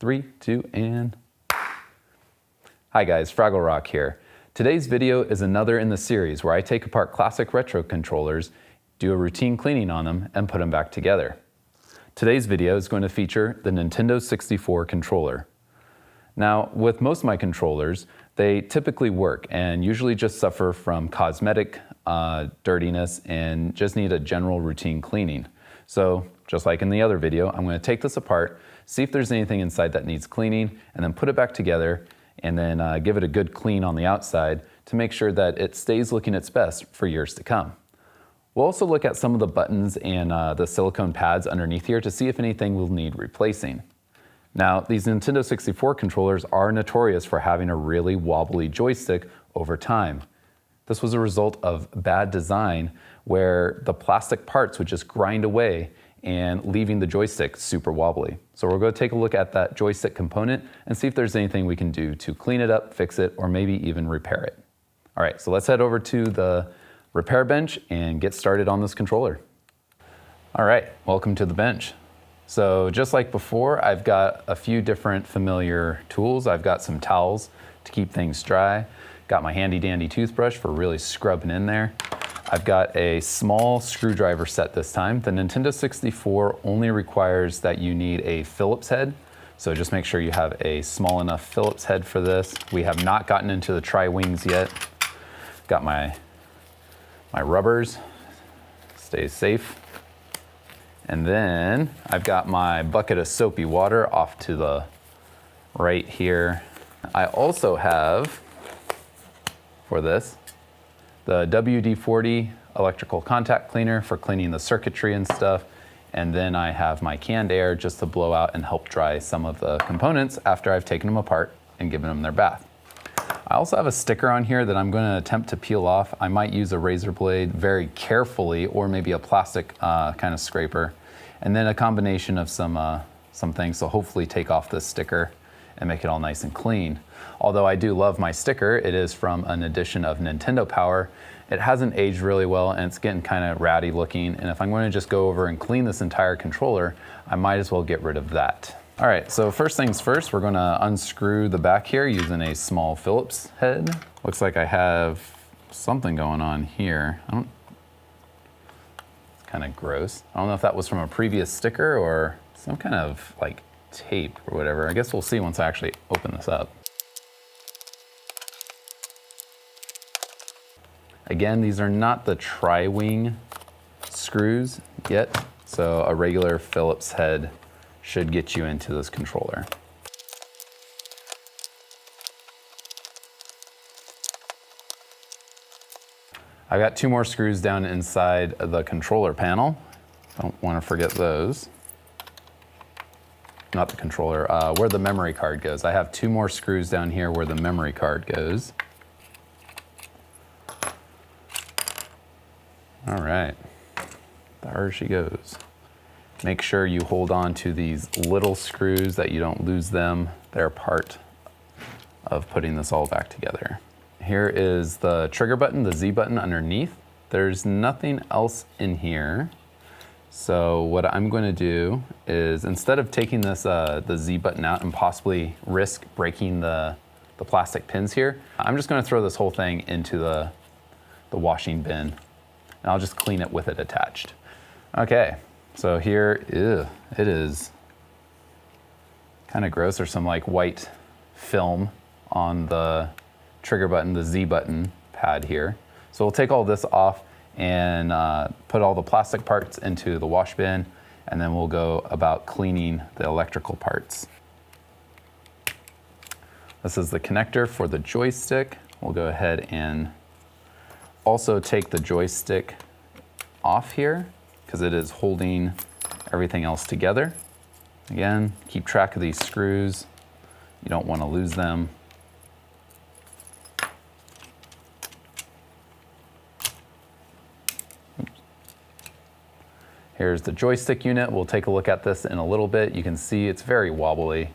3, 2, and... Hi guys, Fraggle Rock here. Today's video is another in the series where I take apart classic retro controllers, do a routine cleaning on them, and put them back together. Today's video is going to feature the Nintendo 64 controller. Now, with most of my controllers, they typically work and usually just suffer from cosmetic dirtiness and just need a general routine cleaning. So, just like in the other video, I'm going to take this apart, see if there's anything inside that needs cleaning, and then put it back together, and then give it a good clean on the outside to make sure that it stays looking its best for years to come. We'll also look at some of the buttons and the silicone pads underneath here to see if anything will need replacing. Now, these Nintendo 64 controllers are notorious for having a really wobbly joystick over time. This was a result of bad design where the plastic parts would just grind away and leaving the joystick super wobbly. So we're going to take a look at that joystick component and see if there's anything we can do to clean it up, fix it, or maybe even repair it. All right, so let's head over to the repair bench and get started on this controller. All right, welcome to the bench. So just like before, I've got a few different familiar tools. I've got some towels to keep things dry. Got my handy dandy toothbrush for really scrubbing in there. I've got a small screwdriver set this time. The Nintendo 64 only requires that you need a Phillips head. So just make sure you have a small enough Phillips head for this. We have not gotten into the tri-wings yet. Got my rubbers, stay safe. And then I've got my bucket of soapy water off to the right here. I also have, for this, the WD-40 electrical contact cleaner for cleaning the circuitry and stuff. And then I have my canned air just to blow out and help dry some of the components after I've taken them apart and given them their bath. I also have a sticker on here that I'm going to attempt to peel off. I might use a razor blade very carefully, or maybe a plastic kind of scraper, and then a combination of some things, so hopefully take off this sticker and make it all nice and clean. Although I do love my sticker, it is from an edition of Nintendo Power. It hasn't aged really well and it's getting kind of ratty looking, and if I'm going to just go over and clean this entire controller, I might as well get rid of that. All right, so first things first, we're going to unscrew the back here using a small Phillips head. Looks like I have something going on here. It's kind of gross. I don't know if that was from a previous sticker or some kind of like tape or whatever. I guess we'll see once I actually open this up. Again, these are not the tri-wing screws yet, so a regular Phillips head should get you into this controller. I've got 2 more screws down inside the controller panel. Don't want to forget those. Not the controller, where the memory card goes. I have 2 more screws down here where the memory card goes. All right, there she goes. Make sure you hold on to these little screws that you don't lose them. They're part of putting this all back together. Here is the trigger button, the Z button underneath. There's nothing else in here. So what I'm going to do is, instead of taking this the Z button out and possibly risk breaking the plastic pins here, I'm just going to throw this whole thing into the washing bin, and I'll just clean it with it attached. Okay, so here, it is kind of gross. There's some like white film on the trigger button, the Z button pad here. So we'll take all this off and put all the plastic parts into the wash bin, and then we'll go about cleaning the electrical parts. This is the connector for the joystick. We'll go ahead and also take the joystick off here because it is holding everything else together. Again, keep track of these screws. You don't want to lose them. Here's the joystick unit. We'll take a look at this in a little bit. You can see it's very wobbly.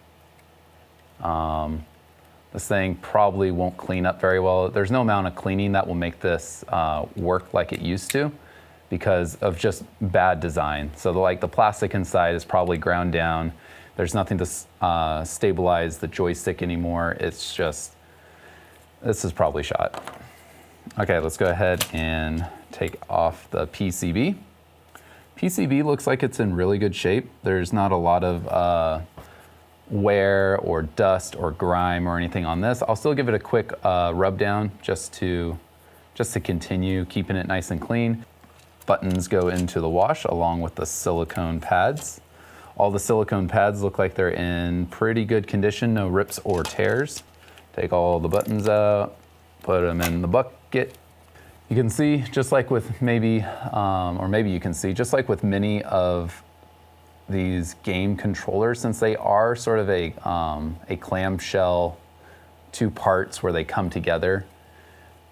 This thing probably won't clean up very well. There's no amount of cleaning that will make this work like it used to because of just bad design. So the plastic inside is probably ground down. There's nothing to stabilize the joystick anymore. It's just, this is probably shot. Okay, let's go ahead and take off the PCB. PCB looks like it's in really good shape. There's not a lot of wear or dust or grime or anything on this. I'll still give it a quick rub down just to continue keeping it nice and clean. Buttons go into the wash along with the silicone pads. All the silicone pads look like they're in pretty good condition, no rips or tears. Take all the buttons out, put them in the bucket. You can see, just like with maybe you can see, just like with many of these game controllers, since they are sort of a clamshell, two parts where they come together,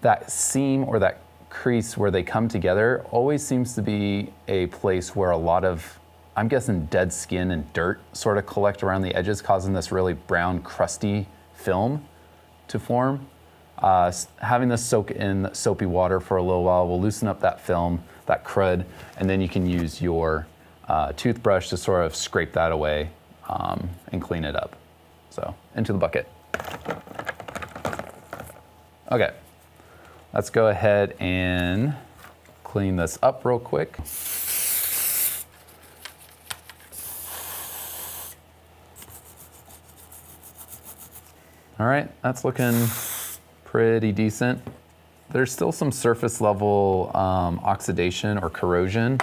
that seam or that crease where they come together always seems to be a place where a lot of, I'm guessing, dead skin and dirt sort of collect around the edges, causing this really brown, crusty film to form. Having this soak in soapy water for a little while will loosen up that film, that crud, and then you can use your toothbrush to sort of scrape that away and clean it up. So, into the bucket. Okay, let's go ahead and clean this up real quick. All right, that's looking pretty decent. There's still some surface level oxidation or corrosion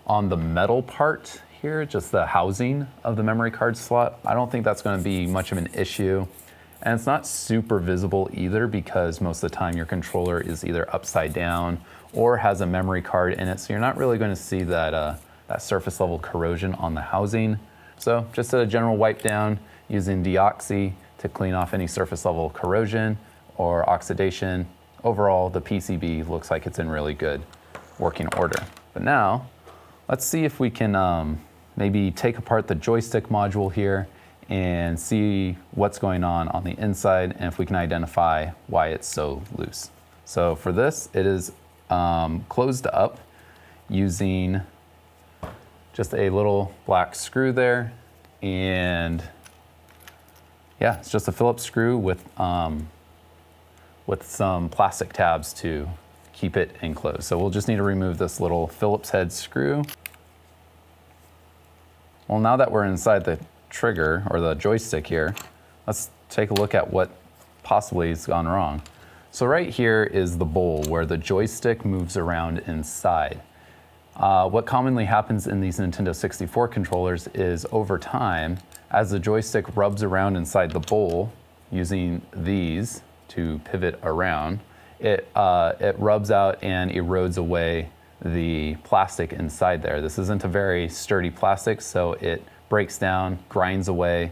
on the metal part here, just the housing of the memory card slot. I don't think that's going to be much of an issue. And it's not super visible either, because most of the time your controller is either upside down or has a memory card in it. So you're not really going to see that, that surface level corrosion on the housing. So just a general wipe down using deoxy to clean off any surface level corrosion or oxidation. Overall, the PCB looks like it's in really good working order. But now, let's see if we can maybe take apart the joystick module here and see what's going on the inside, and if we can identify why it's so loose. So for this, it is closed up using just a little black screw there, and yeah, it's just a Phillips screw with some plastic tabs to keep it enclosed. So we'll just need to remove this little Phillips head screw. Well, now that we're inside the trigger or the joystick here, let's take a look at what possibly has gone wrong. So right here is the bowl where the joystick moves around inside. What commonly happens in these Nintendo 64 controllers is over time, as the joystick rubs around inside the bowl using these to pivot around, it rubs out and erodes away the plastic inside there. This isn't a very sturdy plastic, so it breaks down, grinds away,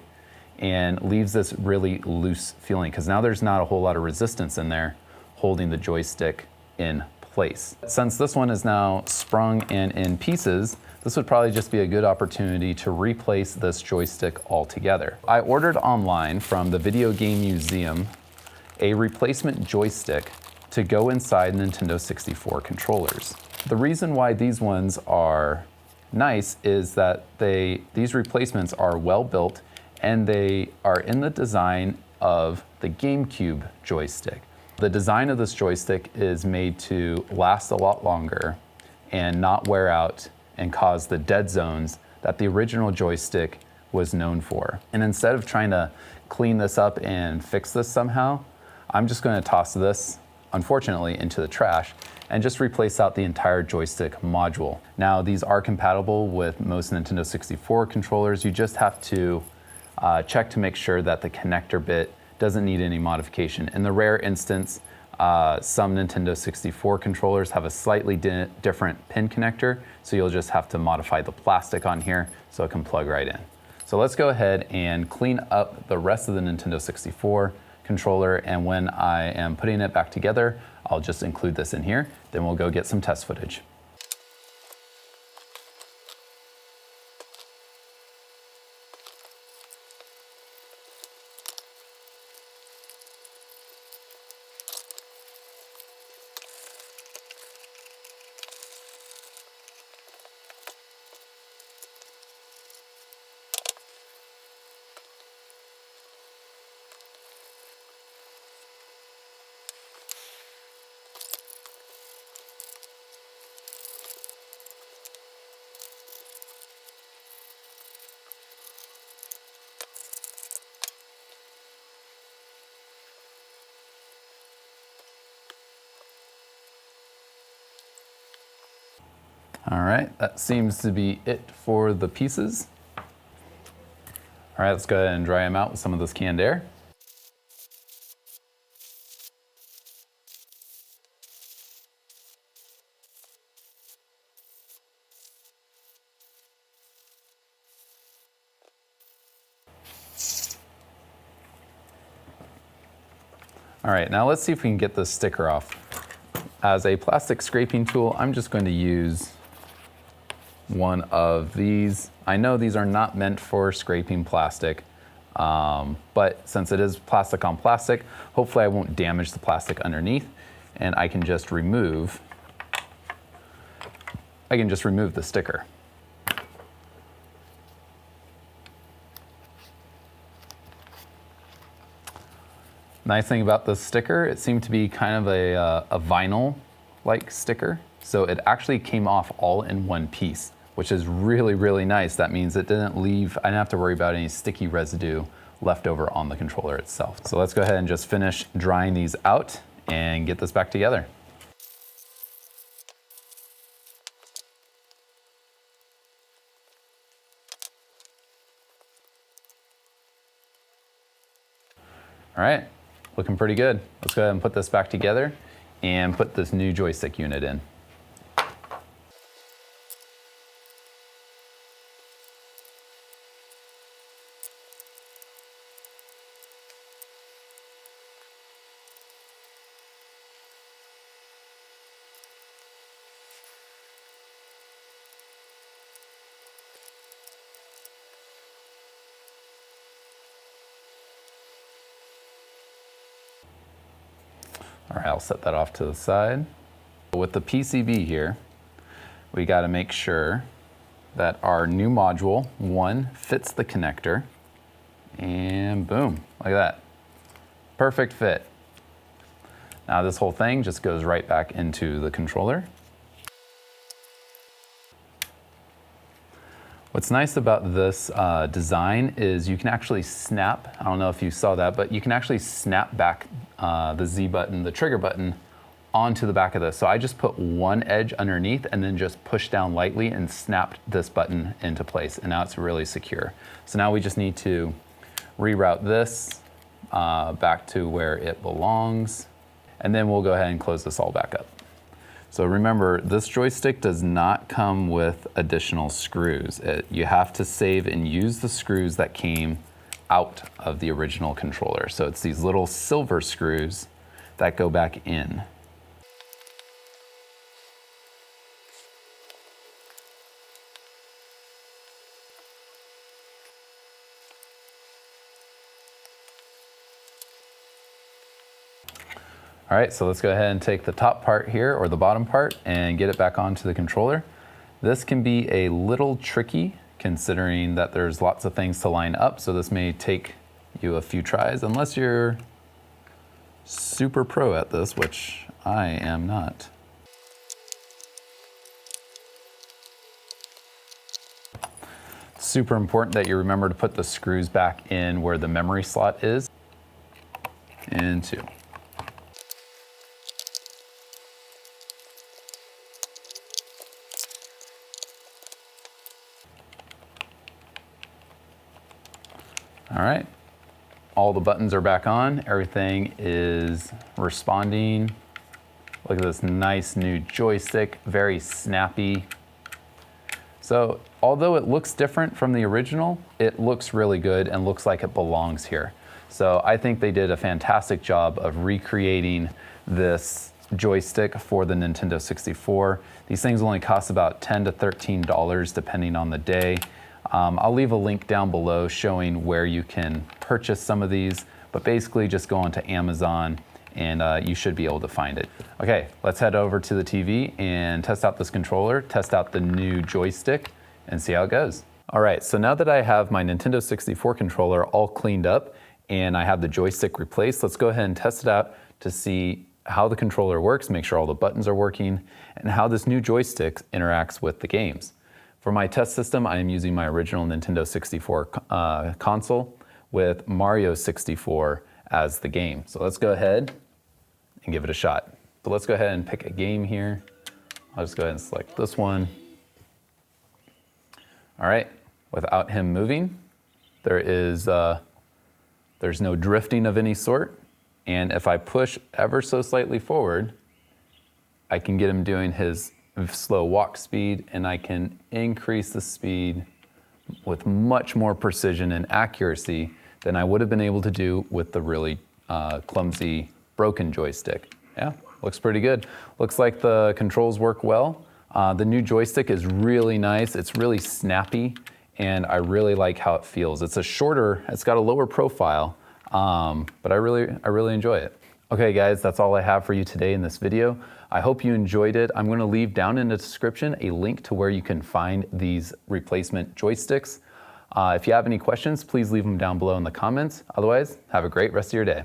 and leaves this really loose feeling, because now there's not a whole lot of resistance in there holding the joystick in place. Since this one is now sprung and in pieces, this would probably just be a good opportunity to replace this joystick altogether. I ordered online from the Video Game Museum a replacement joystick to go inside Nintendo 64 controllers. The reason why these ones are nice is that these replacements are well built, and they are in the design of the GameCube joystick. The design of this joystick is made to last a lot longer and not wear out and cause the dead zones that the original joystick was known for. And instead of trying to clean this up and fix this somehow, I'm just going to toss this, unfortunately, into the trash and just replace out the entire joystick module. Now, these are compatible with most Nintendo 64 controllers. You just have to check to make sure that the connector bit doesn't need any modification. In the rare instance, some Nintendo 64 controllers have a slightly different pin connector, so you'll just have to modify the plastic on here so it can plug right in. So let's go ahead and clean up the rest of the Nintendo 64 controller, and when I am putting it back together, I'll just include this in here, then we'll go get some test footage. All right, that seems to be it for the pieces. All right, let's go ahead and dry them out with some of this canned air. All right, now let's see if we can get this sticker off. As a plastic scraping tool, I'm just going to use one of these. I know these are not meant for scraping plastic, but since it is plastic on plastic, hopefully I won't damage the plastic underneath, and I can just remove the sticker. Nice thing about this sticker, it seemed to be kind of a vinyl-like sticker. So it actually came off all in one piece, which is really, really nice. That means it didn't leave, I didn't have to worry about any sticky residue left over on the controller itself. So let's go ahead and just finish drying these out and get this back together. All right. Looking pretty good. Let's go ahead and put this back together and put this new joystick unit in. All right, I'll set that off to the side. With the PCB here, we got to make sure that our new module, one, fits the connector, and boom, like that. Perfect fit. Now this whole thing just goes right back into the controller. What's nice about this design is you can actually snap, I don't know if you saw that, but you can actually snap back the Z button, the trigger button, onto the back of this. So I just put one edge underneath and then just pushed down lightly and snapped this button into place, and now it's really secure. So now we just need to reroute this back to where it belongs, and then we'll go ahead and close this all back up. So remember, this joystick does not come with additional screws. You have to save and use the screws that came out of the original controller. So it's these little silver screws that go back in. All right, so let's go ahead and take the top part here, or the bottom part, and get it back onto the controller. This can be a little tricky considering that there's lots of things to line up, so this may take you a few tries unless you're super pro at this, which I am not. Super important that you remember to put the screws back in where the memory slot is. And two. All right, all the buttons are back on. Everything is responding. Look at this nice new joystick, very snappy. So although it looks different from the original, it looks really good and looks like it belongs here. So I think they did a fantastic job of recreating this joystick for the Nintendo 64. These things only cost about $10 to $13 depending on the day. I'll leave a link down below showing where you can purchase some of these, but basically just go onto Amazon and you should be able to find it. Okay, let's head over to the TV and test out this controller, test out the new joystick, and see how it goes. All right, so now that I have my Nintendo 64 controller all cleaned up and I have the joystick replaced, let's go ahead and test it out to see how the controller works, make sure all the buttons are working, and how this new joystick interacts with the games. For my test system, I am using my original Nintendo 64 console with Mario 64 as the game. So let's go ahead and give it a shot. So let's go ahead and pick a game here. I'll just go ahead and select this one. All right, without him moving, there's no drifting of any sort. And if I push ever so slightly forward, I can get him doing his slow walk speed, and I can increase the speed with much more precision and accuracy than I would have been able to do with the really clumsy broken joystick. Yeah, looks pretty good. Looks like the controls work well. The new joystick is really nice. It's really snappy, and I really like how it feels. It's got a lower profile, but I really enjoy it. Okay guys, that's all I have for you today in this video. I hope you enjoyed it. I'm going to leave down in the description a link to where you can find these replacement joysticks. If you have any questions, please leave them down below in the comments. Otherwise, have a great rest of your day.